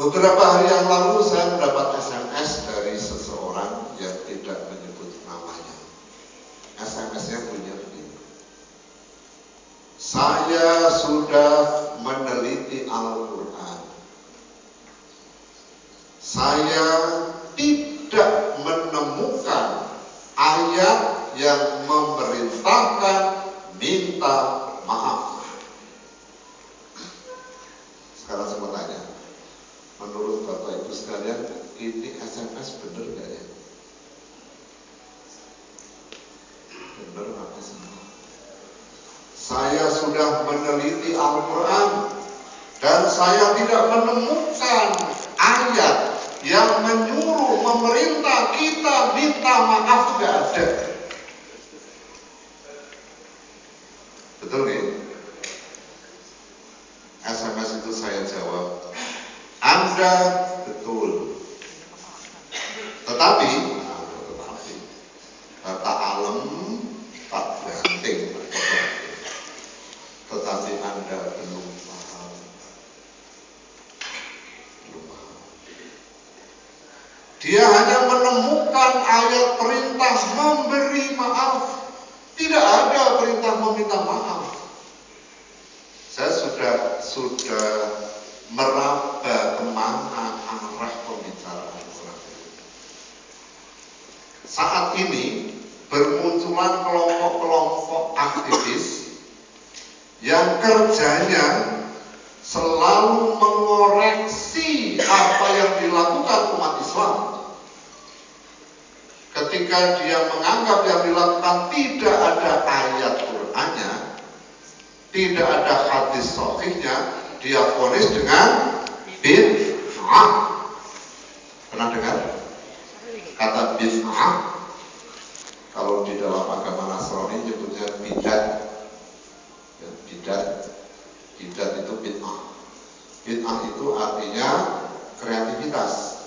Beberapa hari yang lalu saya mendapat SMS dari seseorang yang tidak menyebut namanya. SMS-nya bunyi begini. Saya sudah meneliti Al-Quran. Saya tidak menemukan ayat yang memerintahkan minta maaf. Sekarang saya mau tanya, menurut Bapak Ibu sekalian, ini SMS benar nggak ya? Benar apa salah? Saya sudah meneliti Al-Quran dan saya tidak menemukan ayat yang menyuruh memerintah kita minta maaf, nggak ada. Betul nggak? SMS itu saya jawab, Anda betul. Tetapi kata alam tak banting. Tetapi Anda belum paham. Dia hanya menemukan ayat perintah memberi maaf. Tidak ada perintah meminta maaf. Saya sudah meraba kemana arah pembicaraan orang ini. Saat ini bermunculan kelompok-kelompok aktivis yang kerjanya selalu mengoreksi apa yang dilakukan umat Islam. Ketika dia menganggap yang dilakukan tidak ada ayat Qur'annya, tidak ada hadis sahihnya, dia vonis dengan bid'ah. Pernah dengar kata bid'ah? Kalau di dalam agama Nasrani nyebutnya bidat. Ya, bidat itu bid'ah. Bid'ah itu artinya kreativitas.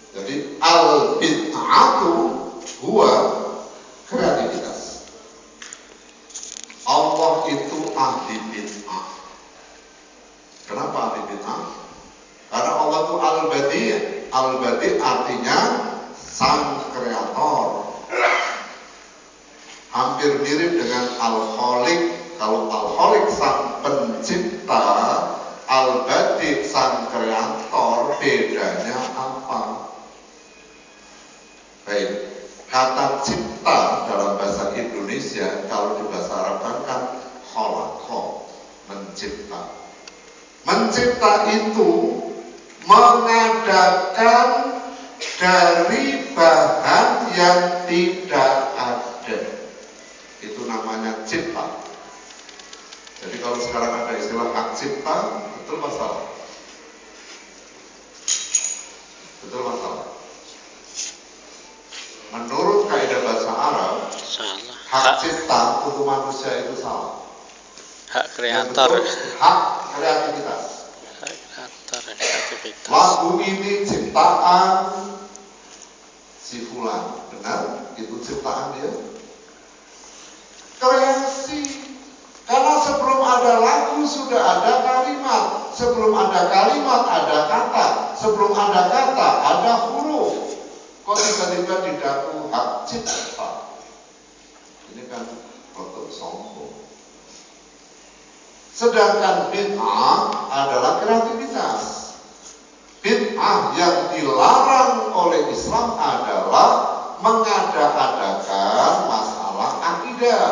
Jadi al-bid'atu huwa kreativitas. Allah itu ahli bid'ah. Kenapa ahli bid'ah? Karena Allah itu al-badi'. Al-badi' artinya sang kreator. Hampir mirip dengan al-khaliq. Kalau al-khaliq sang pencipta, al-badi' sang kreator, bedanya apa? Baik, kata cipta dalam bahasa Indonesia, kalau di bahasa Arab kan khalaqa, mencipta. Mencipta itu mengadakan dari bahan yang tidak ada. Itu namanya cipta. Jadi kalau sekarang ada istilah hak cipta, betul masalah. Betul masalah. Menurut kaidah bahasa Arab, salah. Hak cipta untuk manusia itu salah. Hak kreator. Hak kreativitas. Hak kreator, kreativitas. Lagu ini ciptaan si fulan, benar? Itu ciptaan dia. Kreasi. Karena sebelum ada lagu sudah ada kalimat. Sebelum ada kalimat ada kata. Sebelum ada kata ada huruf. Kok tiba-tiba didaku hak cipta? Ini kan produk sombong. Sedangkan bid'ah adalah kreativitas. Bid'ah yang dilarang oleh Islam adalah mengada-adakan masalah akidah,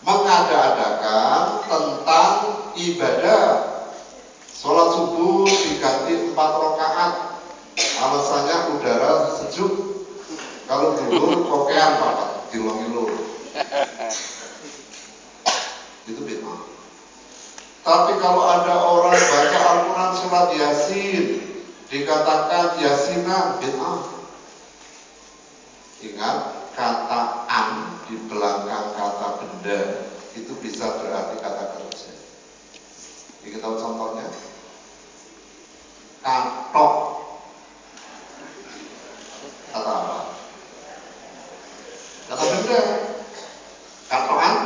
mengada-adakan tentang ibadah. Sholat subuh diganti 4 rakaat. Alasannya udara sejuk. Kalau dulu kokean Pak, dilong-ilung. Itu bid'ah. Tapi kalau ada orang baca Al-Quran surat Yasin, dikatakan Yasinah, bid'ah. Ingat, kata an di belakang kata benda itu bisa berarti kata kerja. Kita tahu contohnya? Katok. Kata apa? Kata benda. Katokan.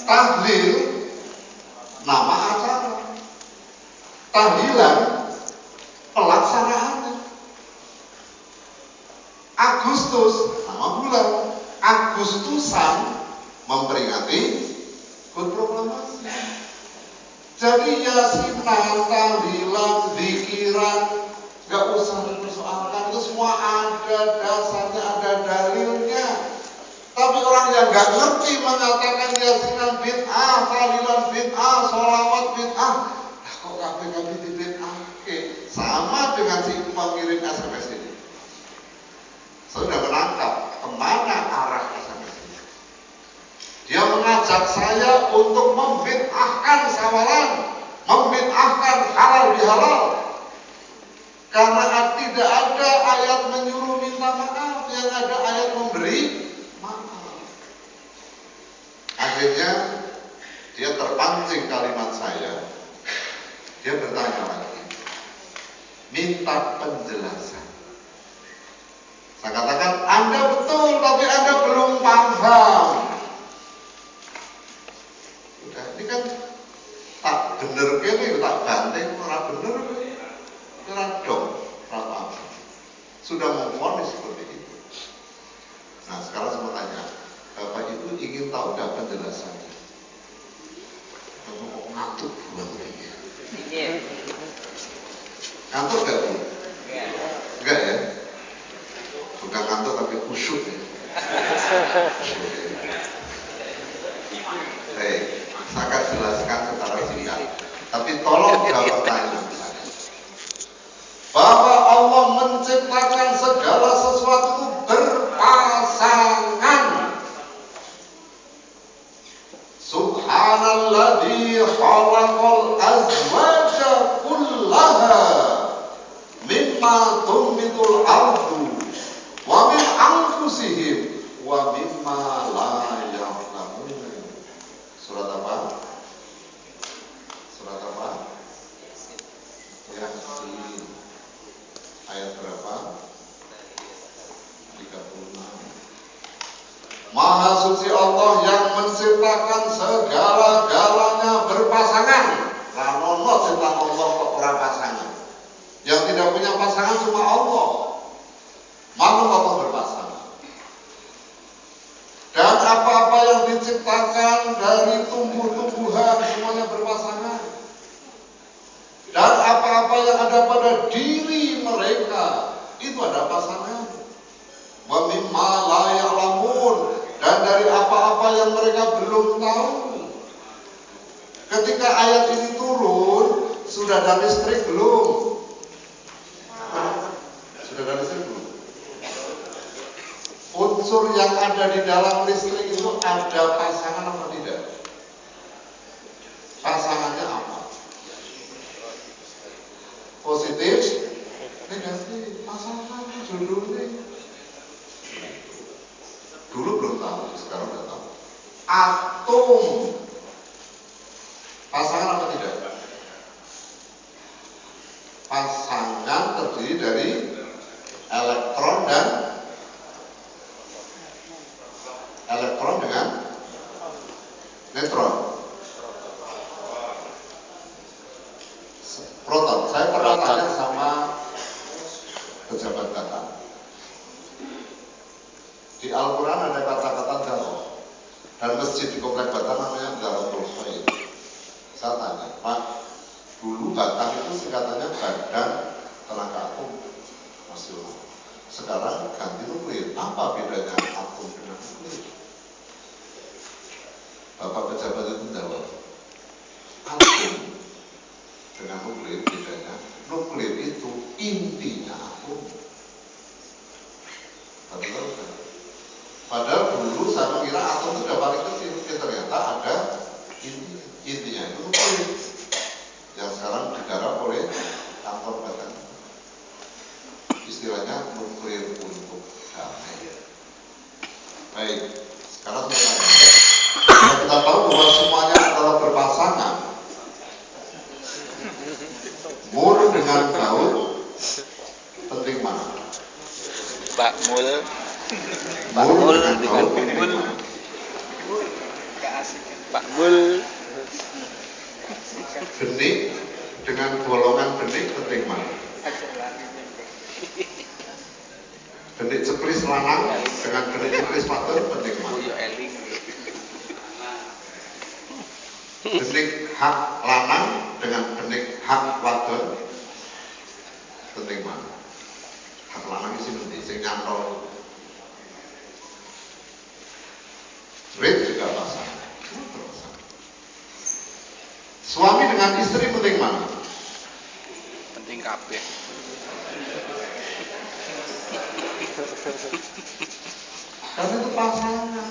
Tahlil nama acara. Tahlilan pelaksanaannya. Agustus nama bulan. Agustusan memperingati HUT proklamasi. Jadi yasinan, tahlilan, zikiran, gak usah dipersoalkan, itu semua ada dasarnya, ada dalilnya. Tapi orang yang gak ngerti mengatakan yasinan bid'ah, tahlilan bid'ah, sholawat bid'ah, kok kabeh di bid'ah? Oke, sama dengan si pengirim SMS ini. Saya sudah menangkap kemana arah SMS ini. Dia mengajak saya untuk membid'ahkan sawalan, membid'ahkan halal bihalal. Karena tidak ada ayat menyuruh minta maaf, yang ada ayat memberi maaf. Akhirnya dia terpancing kalimat saya. Dia bertanya lagi, minta penjelasan. Saya katakan, Anda betul, tapi Anda belum paham. Udah, ini kan tak bener kene, tak banting, ora bener kene. Ora dong, ora apa. Sudah memvonis seperti itu. Nah, sekarang saya mau tanya, Bapak Ibu ingin tahu nggak penjelasannya? Kamu kok ngantuk banget ini? Ngantuk nggak Bu? Enggak ya? Bukan ngantuk tapi khusyuk ya. Baik, saya akan jelaskan secara singkat. Tapi tolong jawab pertanyaan saya. Bahwa Allah menciptakan segala sesuatu berpasangan. Subhanalladzi khalaqal azwaja kullaha mimma tunbitul ardu wa min anfusihim wa mimma la ya'lamun. Surat apa? Surat apa? Yasin. Ayat berapa? 36. Maha suci Allah yang menciptakan segala-galanya berpasangan. Ranono ciptaan Allah kok orang pasangan. Yang tidak punya pasangan cuma Allah. Makhluk Allah berpasangan. Dan apa-apa yang diciptakan dari tumbuh-tumbuhan semuanya berpasangan. Dan apa-apa yang ada pada diri mereka itu ada pasangan. Wa mimma la ya'lamun, dan dari apa-apa yang mereka belum tahu. Ketika ayat ini turun, sudah ada listrik belum? Sudah ada listrik belum? Unsur yang ada di dalam listrik itu ada pasangan apa tidak? Pasangannya apa? Positif, negatif, pasangan, jodohnya. Dulu belum tahu, sekarang udah tahu. Atom, pasangan apa tidak? Pasangan terdiri dari elektron dengan neutron. Proton. Saya pernah tanya sama pejabat data. Di Al-Quran ada kata-kata darah, dan masjid di Komplek Batam namanya Daratul Khair. Saya tanya, Pak, dulu Batam itu singkatannya Badan Tenaga Atom Nasional. Sekarang ganti nuklir. Apa bedanya atom dengan nuklir? Bapak pejabat itu jawab, atom dengan nuklir bedanya, nuklir itu intinya atom. Padahal dulu saya mengira atom itu udah paling kecil, ternyata ada intinya itu nuklir yang sekarang digarap oleh kantor badan. Istilahnya nuklir untuk damai. Baik, sekarang saya tanya, kalau kita tahu bahwa semuanya adalah berpasangan, mul dengan gaul penting mana? Pak Mul dengan Mul. Pak Mul Benik dengan golongan benik penting mana? Benik ceplis lanang dengan benik ceplis wadon penting mana? Benik hak lanang dengan benik hak wadon penting mana? Hak lanang isi nanti sing nyantol. Red juga pasangan. Suami dengan istri penting mana? Penting kabeh. Karena itu pasangan.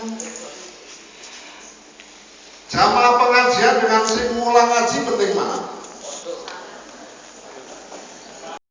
Jamaah pengajian dengan sing mulang ngaji penting mana?